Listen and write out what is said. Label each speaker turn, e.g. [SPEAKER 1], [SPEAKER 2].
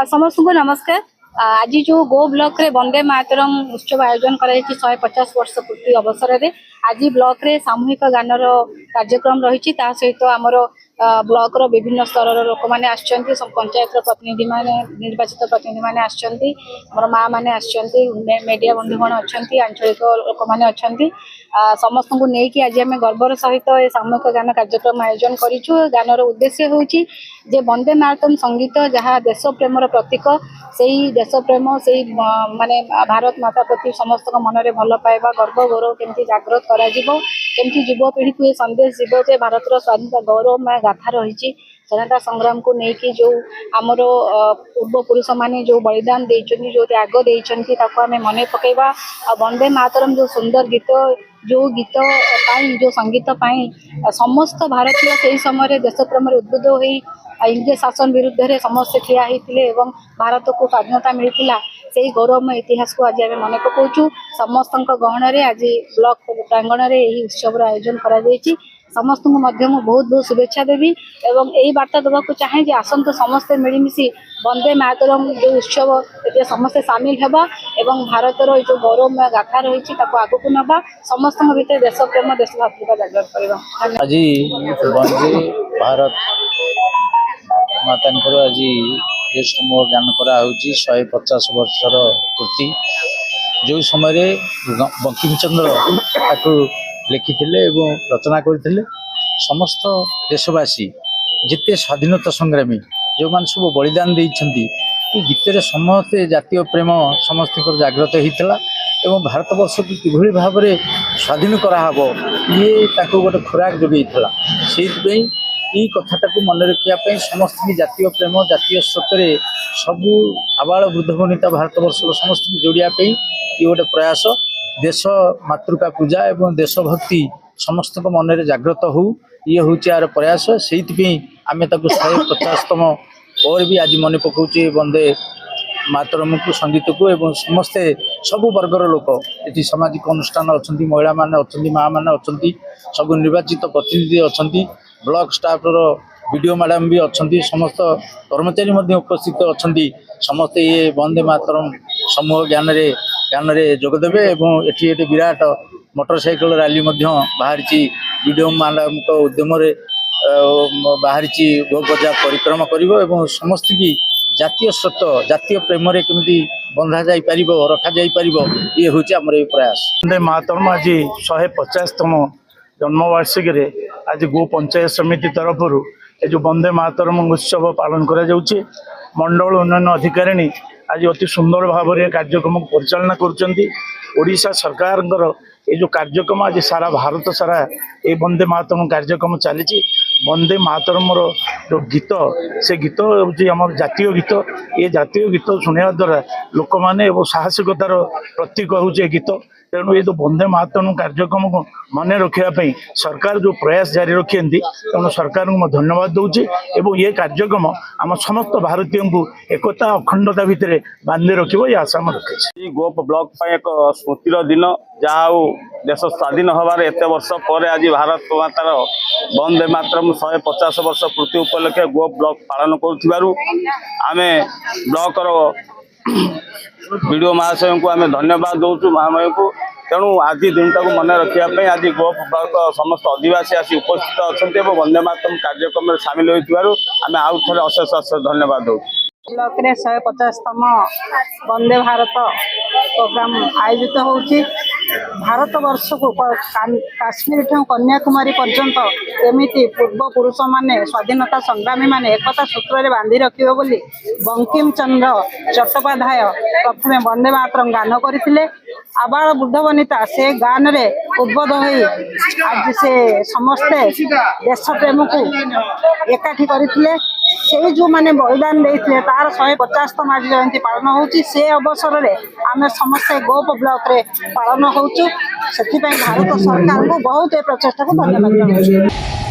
[SPEAKER 1] समस्त को नमस्कार। आज जो गो ब्लॉक रे वंदे मातरम उत्सव आयोजन कर 150 वर्ष पूर्ति अवसर में आज ब्लॉक रे सामूहिक गान कार्यक्रम रही सहित आमर ब्लॉक रो विभिन्न स्तर लोक मैंने आसछंती पंचायत प्रतिनिधि माने निर्वाचित प्रतिनिधि माने आसछंती हमर माँ माने आसछंती मीडिया बंधुगण अच्छी आंचलिक लोक मैंने अच्छी समस्त को लेकिन आज आम गर्वर सहित ये सामूहिक गान कार्यक्रम आयोजन करूँ। गानर उद्देश्य होची जे वंदे मातरम संगीत जहाँ देश प्रेमर प्रतीक से देश प्रेम से माने भारत माता प्रति समस्त मन में भल पाइबा गर्व गौरव केमती जागृत करा केमती युवपीढ़ी को ये संदेश जीव जे भारत स्वाधीनता गौरवमय गाथा रही स्वाधीनता संग्राम को लेकिन जो आमर पूर्वपुरुष मैंने जो बलिदान देइछन्ती जो त्याग देइछन्ती ताको आमे मने पकेबा वंदे मातरम जो सुंदर गीत जो गीत पाई जो संगीत पाई समस्त भारतीय से समय देश प्रेम उद्बुद्ध होई इंग्रेज शासन विरुद्ध रे समस्त ठिया होते भारत को स्वाधीनता मिलता से गौरवमय इतिहास को आज आम मन पकाचु। समस्त गहन आज ब्लॉक प्रांगण में यही उत्सव आयोजन करा समस्त को बहुत बहुत शुभेच्छा देवी एवं यही बार्ता देवाक चाहे आसतु समस्ते मिलमिशि वंदे मातरम जो उत्सव ये समस्ते सामिल होगा एवं भारतर जो गौरवमय गाथा रही आगक नवा समस्त भितर देश प्रेम देशभक्ति का जागृत करवा।
[SPEAKER 2] आज वंदे भारत माता आज ये समूह ज्ञान करा 150 वर्षर पूर्ति जो समय बंकिम चंद्र लिखी रचना करते समस्त देशवासी जिते स्वाधीनता संग्रामी जो मान सब बलिदान देइछन्ती गीत समस्ते जातीय प्रेम समस्त जागृत होता एवं भारत वर्ष को किभली भाव में स्वाधीन कराहब ये गोटे खुराक जोगेला से यही कथाटा को मन रखापी समस्त जातीय प्रेम जातीय स्रोत सबू आबाल वृद्ध वनिता भारत वर्ष समस्त जोड़ापी ये गोटे प्रयास देश मातृका पूजा एवं देशभक्ति समस्त मन में जागृत हो ये हूँ यार प्रयास से आम 150तम और भी आज मन पकाचे वंदे मातरम को संगीत को एवं समस्ते सबु वर्गर लोक ये सामाजिक अनुष्ठान अच्छा महिला मैंने अच्छा माँ मैंने अच्छा सब निर्वाचित प्रतिनिधि अच्छा ब्लॉक स्टाफ वीडियो मैडम भी अच्छा समस्त कर्मचारी उपस्थित अच्छा समस्ते ये वंदे मातरम समूह ज्ञान रे जोगदेवे एवं ये विराट मोटरसाइकिल रैली बाहरी वीडियो मैडम उद्यम बाहरी गो बजा परिक्रमा कर समस्त की जातीय स्रोत जातीय प्रेम केमती बंधा जा रखा ये हूँ आमर ये प्रयास।
[SPEAKER 3] वंदे मातरम आज 150तम जन्मवार्षिक आज गो पंचायत समिति तरफ जो वंदे मातरम उत्सव पालन करा मंडल उन्नयन अधिकारी आज अति सुंदर भाव में कार्यक्रम परिचालना करुँचा सरकार ये जो कार्यक्रम आज सारा भारत सारा ये वंदे मातरम कार्यक्रम चली वंदे मातरम जो गीत से गीत हूँ आम जातीय गीत ये जातीय गीत शुणा द्वारा लोक मैंने साहसिकतार प्रतीक हूँ गीत तेणु ये जो वंदे मातरम कार्यक्रम को मन रखापी सरकार जो प्रयास जारी रखिंट तेणु सरकार को धन्यवाद दूसरी और ये कार्यक्रम आम समस्त भारतीय को एकता अखंडता भितर बांधि रखिब ये आशा रखे।
[SPEAKER 4] गोप ब्लॉक एक स्मृतिर दिन जहाँ देश स्वाधीन हबार एत वर्ष पर आज भारत मातार वंदे मातरम 150 वर्ष पूर्ति उपलक्षे गोप ब्लॉक पालन करें ब्लॉकर वीडियो महाशय को आम धन्यवाद दौचु महामय को तेणु आज दिनटा को मन रखापी आज गोप ब्लॉक समस्त आदिवासी आसी उपस्थित अच्छा वंदे मातरम कार्यक्रम में सामिल होमें आउ थे अशेष अशेष धन्यवाद दौर।
[SPEAKER 1] ब्लॉक रे 150तम वंदे भारत प्रोग्राम आयोजित होची भारत वर्ष को काश्मीर ठूँ कन्याकुमारी पर्यंत एमती पूर्वपुरुष माने स्वाधीनता संग्रामी माने एकता सूत्र बांधि रखिबे बोली बंकिम चंद्र चट्टोपाध्याय प्रथमे वंदे मातरम गान करथिले आबाल वृद्ध वनिता से गान रे उद्बोध होई आज से समस्ते देश प्रेम को एकाठी करथिले से जो माने बलिदान देते तार 150तम आज जयंती पालन होची से अवसर रे आम समस्ते गोप ब्लॉक रे पालन होचु से भारत सरकार को बहुत प्रचेषा को धन्यवाद।